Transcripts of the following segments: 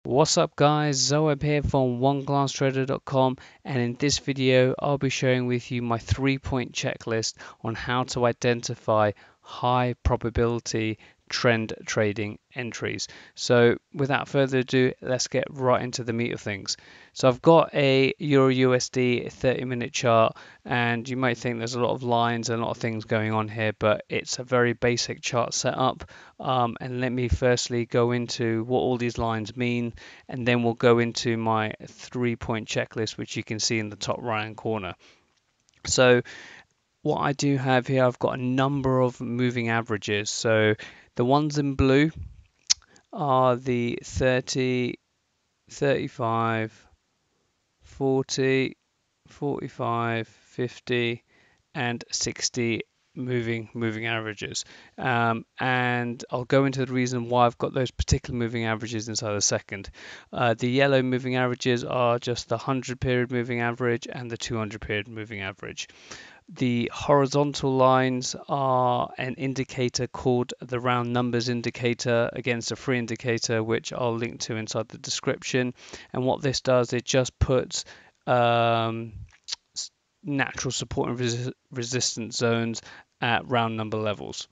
What's up guys, Zoeb here from oneglancetrader.com, and in this video I'll be sharing with you my 3-point checklist on how to identify high probability trend trading entries. So without further ado, let's get right into the meat of things. So I've got a Euro USD 30-minute chart, and you might think there's a lot of lines and a lot of things going on here, but it's a very basic chart setup. And let me firstly go into what all these lines mean, and then we'll go into my 3-point checklist, which you can see in the top right hand corner. So what I do have here, I've got a number of moving averages. So the ones in blue are the 30, 35, 40, 45, 50 and 60 moving averages, and I'll go into the reason why I've got those particular moving averages inside a second. The yellow moving averages are just the 100 period moving average and the 200 period moving average. The horizontal lines are an indicator called the round numbers indicator against a free indicator, which I'll link to inside the description. And what this does, it just puts natural support and resistance zones at round number levels.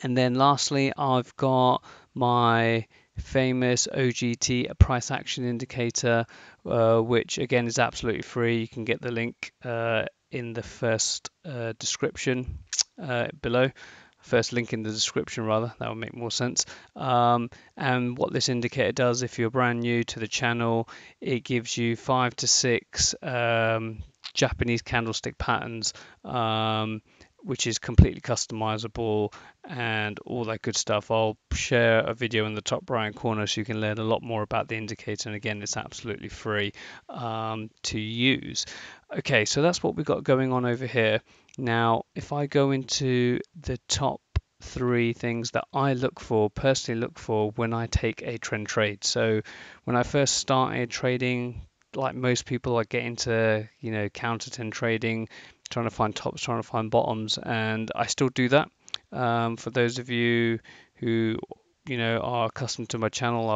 And then lastly, I've got my famous OGT Price Action Indicator, which again is absolutely free. You can get the link in the first description below. First link in the description, rather, that would make more sense. And what this indicator does, if you're brand new to the channel, it gives you 5 to 6 Japanese candlestick patterns, which is completely customizable and all that good stuff. I'll share a video in the top right corner so you can learn a lot more about the indicator, and again, it's absolutely free to use. Okay, so that's what we've got going on over here. Now, if I go into the top 3 things that I personally look for when I take a trend trade. So when I first started trading, like most people, I get into, counter trend trading, trying to find tops, trying to find bottoms, and I still do that. For those of you who, are accustomed to my channel,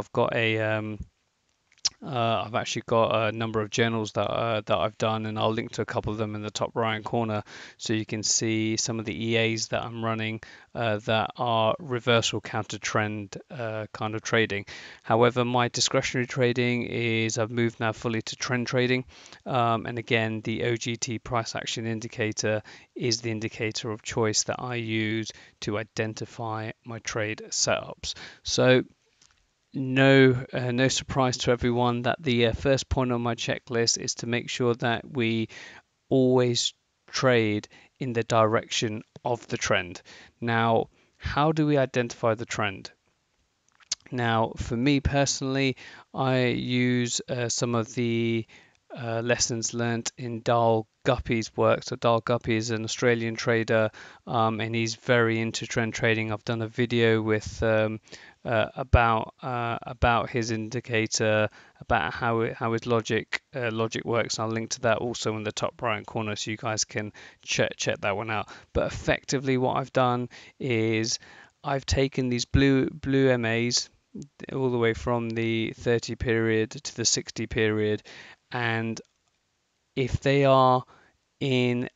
I've actually got a number of journals that I've done, and I'll link to a couple of them in the top right corner, so you can see some of the EAs that I'm running that are reversal counter trend kind of trading. However, my discretionary trading is I've moved now fully to trend trading, and again, the OGT Price Action Indicator is the indicator of choice that I use to identify my trade setups. So no surprise to everyone that the first point on my checklist is to make sure that we always trade in the direction of the trend. Now, how do we identify the trend? Now, for me personally, I use some of the lessons learnt in Guppy's work. So Guppy is an Australian trader, and he's very into trend trading. I've done a video with about his indicator, about how his logic works. And I'll link to that also in the top right corner, so you guys can check that one out. But effectively, what I've done is I've taken these blue MAs all the way from the 30 period to the 60 period, and if they are in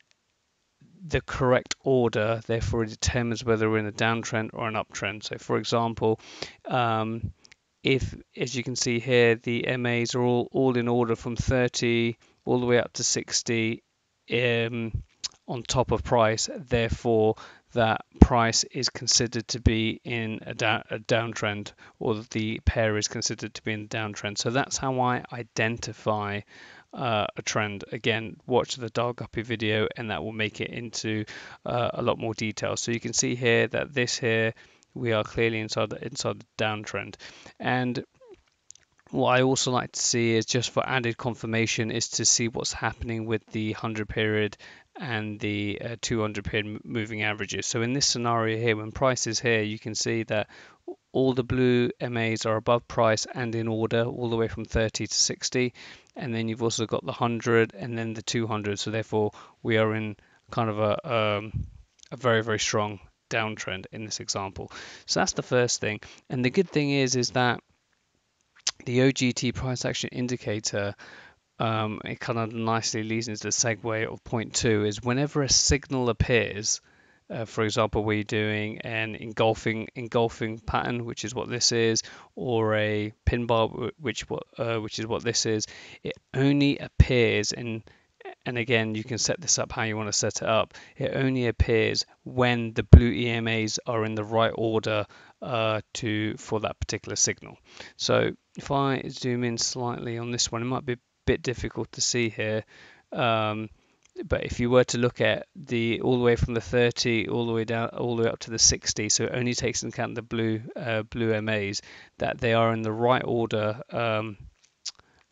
the correct order, therefore it determines whether we're in a downtrend or an uptrend. So for example, if, as you can see here, the MAs are all in order from 30 all the way up to 60 on top of price, therefore that price is considered to be in a downtrend, or the pair is considered to be in a downtrend. So that's how I identify a trend. Again, watch the Guppy video and that will make it into a lot more detail. So you can see here that we are clearly inside the downtrend. And what I also like to see is, just for added confirmation, is to see what's happening with the 100 period and the 200 period moving averages. So in this scenario here, when price is here, you can see that all the blue MAs are above price and in order all the way from 30 to 60, and then you've also got the 100 and then the 200. So therefore we are in kind of a very, very strong downtrend in this example. So that's the first thing. And the good thing is that the OGT Price Action Indicator, it kind of nicely leads into the segue of point two, is whenever a signal appears, for example, we're doing an engulfing pattern, which is what this is, or a pin bar, which is what this is. It only appears in, and again, you can set this up how you want to set it up. It only appears when the blue EMAs are in the right order for that particular signal. So if I zoom in slightly on this one, it might be a bit difficult to see here. But if you were to look at the all the way from the 30 all the way down all the way up to the 60, so it only takes into account the blue MAs, that they are in the right order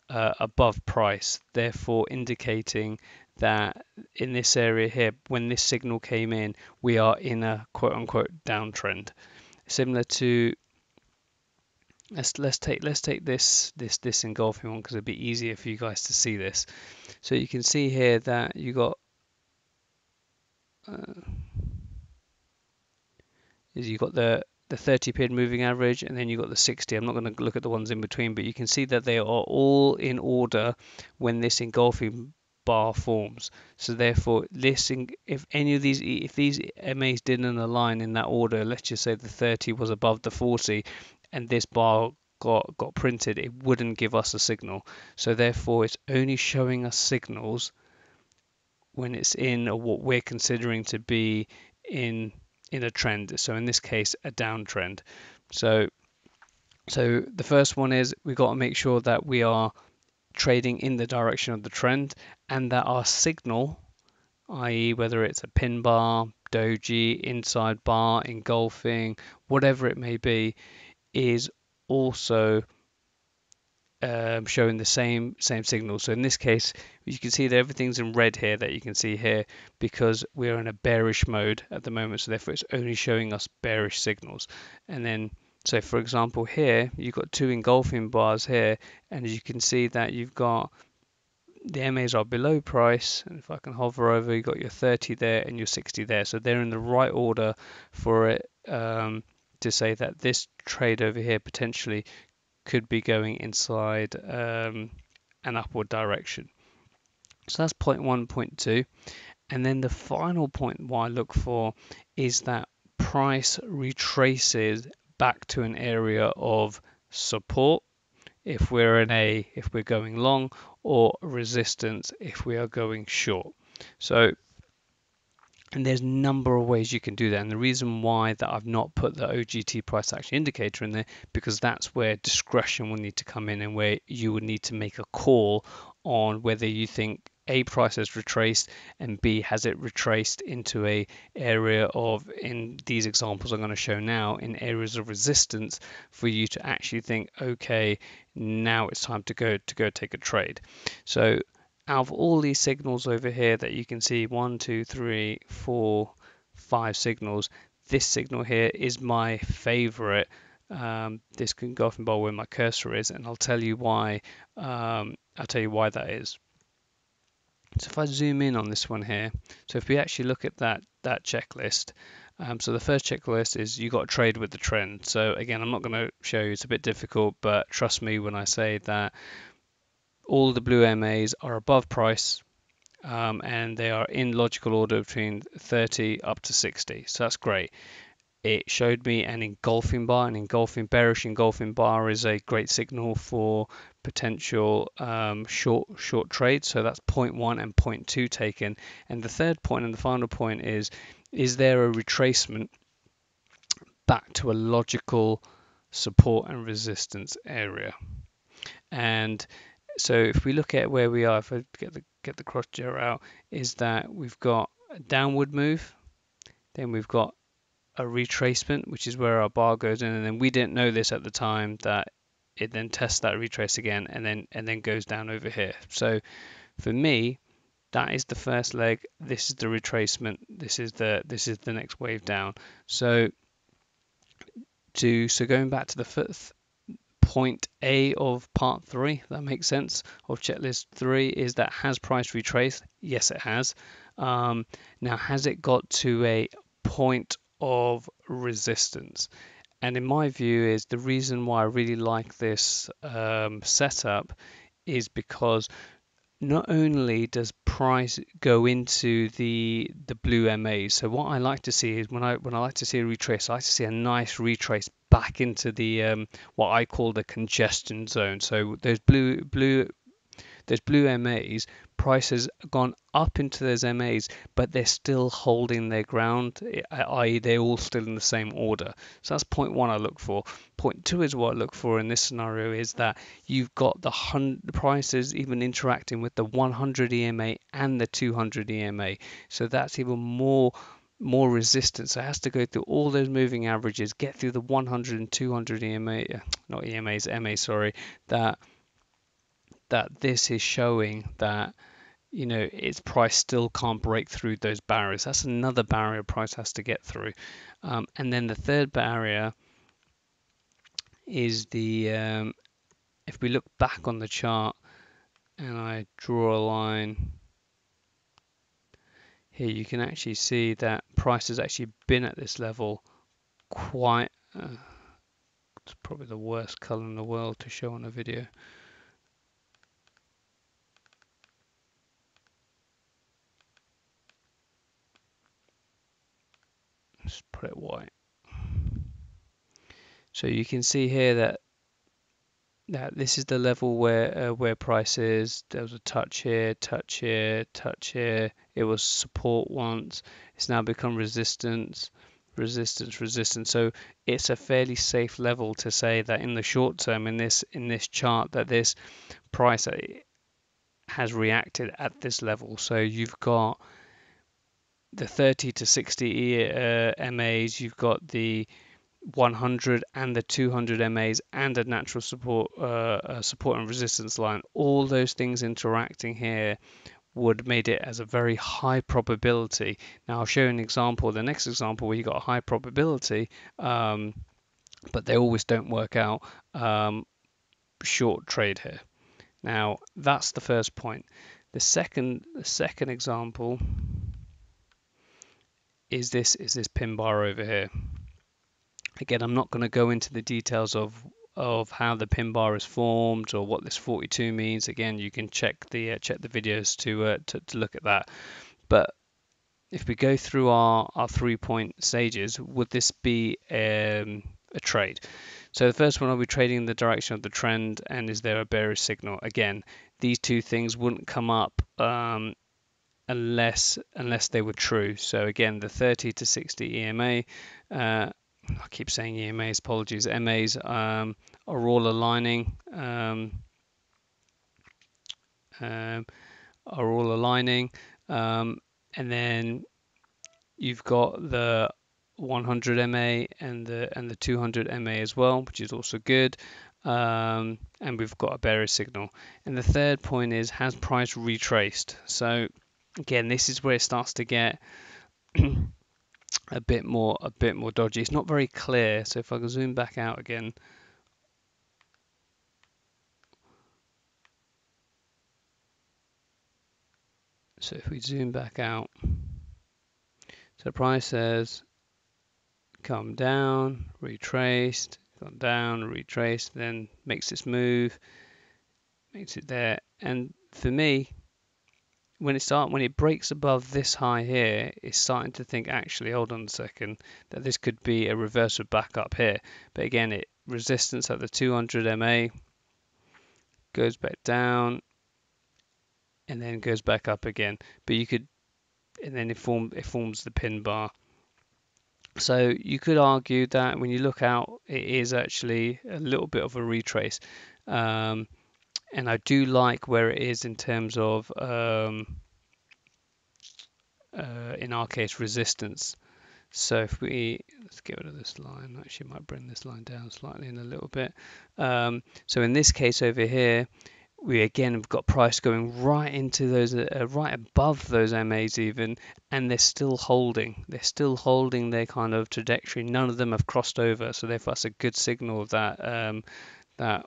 above price, therefore indicating that in this area here, when this signal came in, we are in a quote unquote downtrend. Similar to, let's take this engulfing one because it'd be easier for you guys to see this. So you can see here that you got the 30 period moving average, and then you've got the 60. I'm not going to look at the ones in between, but you can see that they are all in order when this engulfing bar forms. So therefore, if these MAs didn't align in that order, let's just say the 30 was above the 40, and this bar got printed, it wouldn't give us a signal. So therefore, it's only showing us signals when it's in what we're considering to be in a trend. So in this case, a downtrend. So the first one is we've got to make sure that we are trading in the direction of the trend, and that our signal, i.e. whether it's a pin bar, doji, inside bar, engulfing, whatever it may be, is also showing the same signal. So in this case, you can see that everything's in red here, that you can see here, because we're in a bearish mode at the moment. So therefore, it's only showing us bearish signals. And then, so for example, here you've got two engulfing bars here, and as you can see that you've got the MAs are below price, and if I can hover over, you've got your 30 there and your 60 there. So they're in the right order for it to say that this trade over here potentially could be going inside an upward direction. So that's point one, point two. And then the final point what I look for is that price retraces back to an area of support if we're going long, or resistance if we are going short. So, and there's a number of ways you can do that, and the reason why that I've not put the OGT price action indicator in there, because that's where discretion will need to come in, and where you would need to make a call on whether you think A, price has retraced, and B, has it retraced into a area of, in these examples I'm going to show now, in areas of resistance, for you to actually think, okay, now it's time to go take a trade. So out of all these signals over here that you can see, 1, 2, 3, 4, 5 signals, this signal here is my favorite. This engulfing bar where my cursor is, and I'll tell you why. That is. So if I zoom in on this one here, so if we actually look at that checklist, so the first checklist is you got to trade with the trend. So again, I'm not going to show you, it's a bit difficult, but trust me when I say that all the blue MAs are above price, and they are in logical order between 30 up to 60. So that's great. It showed me an engulfing bar. An bearish engulfing bar is a great signal for potential short trades. So that's point one and point two taken. And the third point and the final point is there a retracement back to a logical support and resistance area? And so if we look at where we are, if I get the cross gear out, is that we've got a downward move, then we've got a retracement, which is where our bar goes in, and then we didn't know this at the time, that it then tests that retrace again and then goes down over here. So for me, that is the first leg, this is the retracement, this is the next wave down. So going back to the fifth point A of part 3, that makes sense, of checklist 3, is that has price retraced? Yes, it has. Now, has it got to a point of resistance? And in my view is the reason why I really like this setup is because not only does price go into the blue MAs, so what I like to see is when I like to see a retrace, I like to see a nice retrace back into the what I call the congestion zone. So those blue MAs, price has gone up into those MAs, but they're still holding their ground, i.e. they're all still in the same order. So that's point one I look for. Point two is what I look for in this scenario is that you've got the prices even interacting with the 100 EMA and the 200 EMA. So that's even more resistance. So it has to go through all those moving averages, get through the 100 and 200 EMA, not EMAs, MA, sorry, that this is showing that its price still can't break through those barriers. That's another barrier price has to get through. And then the third barrier is if we look back on the chart and I draw a line here, you can actually see that price has actually been at this level quite, it's probably the worst color in the world to show on a video. Let's put it white. So you can see here that this is the level where price is. There was a touch here, touch here, touch here. It was support once. It's now become resistance, resistance, resistance. So it's a fairly safe level to say that in the short term, in this chart, that this price has reacted at this level. So you've got the 30 to 60 MAs. You've got the 100 and the 200 MAs and a natural support support and resistance line, all those things interacting here would made it as a very high probability. Now I'll show you an example, the next example, where you got a high probability, but they always don't work out, short trade here. Now that's the first point. The second example is this pin bar over here. Again, I'm not going to go into the details of how the pin bar is formed or what this 42 means. Again, you can check the videos to look at that. But if we go through our 3-point stages, would this be a trade? So the first one, are we trading in the direction of the trend, and is there a bearish signal? Again, these two things wouldn't come up unless they were true. So again, the 30 to 60 EMA, I keep saying EMAs, apologies, MAs are all aligning, and then you've got the 100 MA and the 200 MA as well, which is also good, and we've got a bearish signal. And the third point is, has price retraced? So again, this is where it starts to get a bit more dodgy. It's not very clear. So if I can zoom back out again, so if we zoom back out, so price has come down, retraced, gone down, retraced, then makes this move, makes it there. And for me, when it breaks above this high here, it's starting to think, actually, hold on a second, that this could be a reversal back up here. But again, it resistance at the 200 MA, goes back down, and then goes back up again. But you could, and then it forms the pin bar. So you could argue that when you look out, it is actually a little bit of a retrace. And I do like where it is in terms of, in our case, resistance. So if let's get rid of this line, actually might bring this line down slightly in a little bit. So in this case over here, we again have got price going right into those, right above those MAs even, and they're still holding. They're still holding their kind of trajectory. None of them have crossed over, so therefore that's a good signal that that,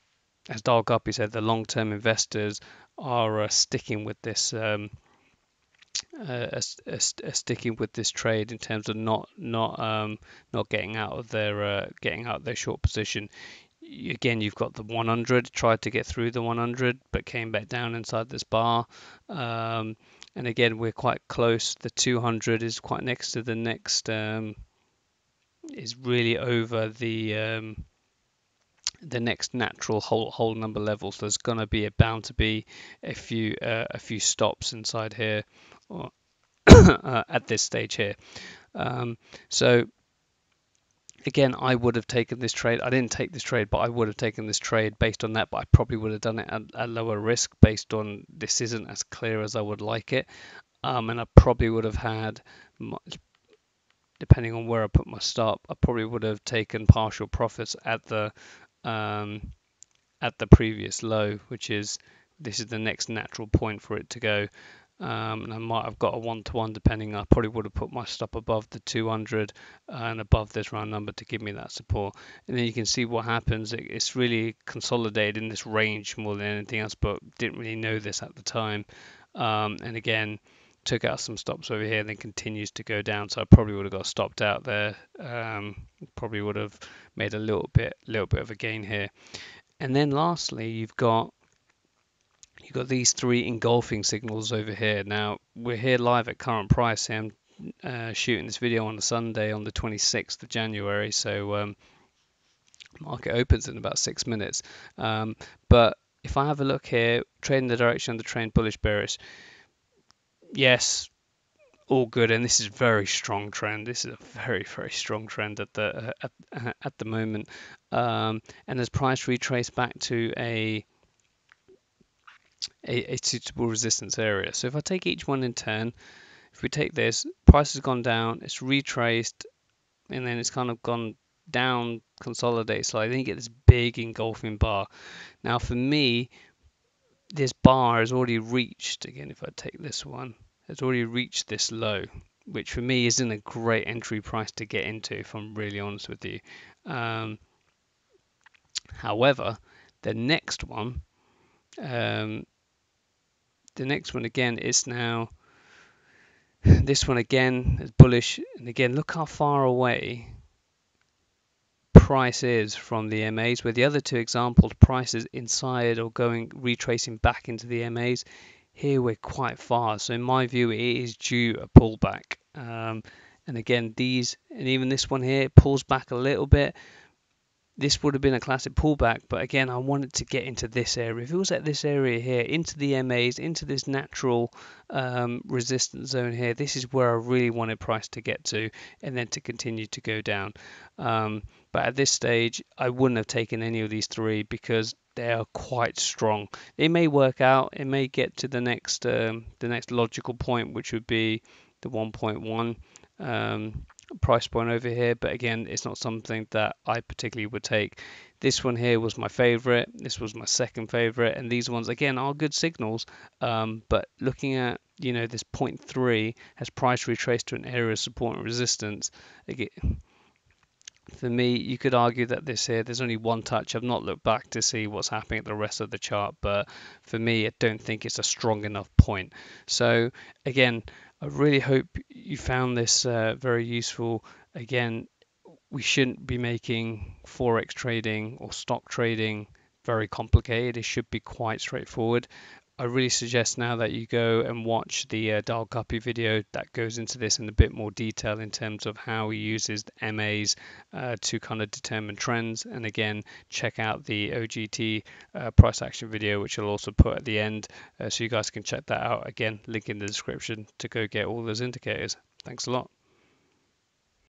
as Guppy said, the long-term investors are sticking with this sticking with this trade in terms of not getting out of their short position. Again, you've got the 100, tried to get through the 100, but came back down inside this bar. And again, we're quite close. The 200 is quite next to the next, is really over the next natural whole number level. So there's gonna be bound to be a few stops inside here, or at this stage here. So again, I would have taken this trade. I didn't take this trade, but I would have taken this trade based on that. But I probably would have done it at lower risk based on this isn't as clear as I would like it. And I probably would have had, depending on where I put my stop, I probably would have taken partial profits at the previous low, which is this is the next natural point for it to go. And I might have got a 1-to-1 depending. I probably would have put my stop above the 200 and above this round number to give me that support. And then you can see what happens. It's really consolidated in this range more than anything else, but didn't really know this at the time. And again, took out some stops over here and then continues to go down. So I probably would have got stopped out there. Probably would have made a little bit of a gain here. And then lastly, you've got these three engulfing signals over here. Now we're here live at current price. I'm shooting this video on a Sunday on the 26th of January, so market opens in about 6 minutes. But if I have a look here, trading the direction of the trend, bullish, bearish, yes, all good. And this is very strong trend. This is a very strong trend at the moment. And as price retraced back to a suitable resistance area. So if I take each one in turn, if we take this, price has gone down, it's retraced, and then it's kind of gone down, consolidate slightly, then you get this big engulfing bar. Now for me, this bar has already reached, again if I take this one, it's already reached this low, which for me isn't a great entry price to get into, if I'm really honest with you. However, the next one, again is now, this one again is bullish, and again look how far away price is from the MAs, where the other two examples price is inside or going retracing back into the MAs. Here we're quite far, so in my view it is due a pullback. And again these, and even this one here pulls back a little bit. This would have been a classic pullback, but again I wanted to get into this area. If it was at this area here, into the MAs, into this natural resistance zone here, this is where I really wanted price to get to, and then to continue to go down. But at this stage I wouldn't have taken any of these three because they are quite strong. It may work out, it may get to the next logical point, which would be the 1.1 price point over here, but again it's not something that I particularly would take. This one here was my favorite, this was my second favorite, and these ones again are good signals, but looking at this 0.3 has price retraced to an area of support and resistance. Again, for me, you could argue that this here, there's only one touch. I've not looked back to see what's happening at the rest of the chart, but for me, I don't think it's a strong enough point. So again, I really hope you found this very useful. Again, we shouldn't be making Forex trading or stock trading very complicated. It should be quite straightforward. I really suggest now that you go and watch the Daryl Guppy video that goes into this in a bit more detail in terms of how he uses the MAs to kind of determine trends. And again, check out the OGT price action video, which I'll also put at the end, so you guys can check that out. Again, link in the description to go get all those indicators. Thanks a lot.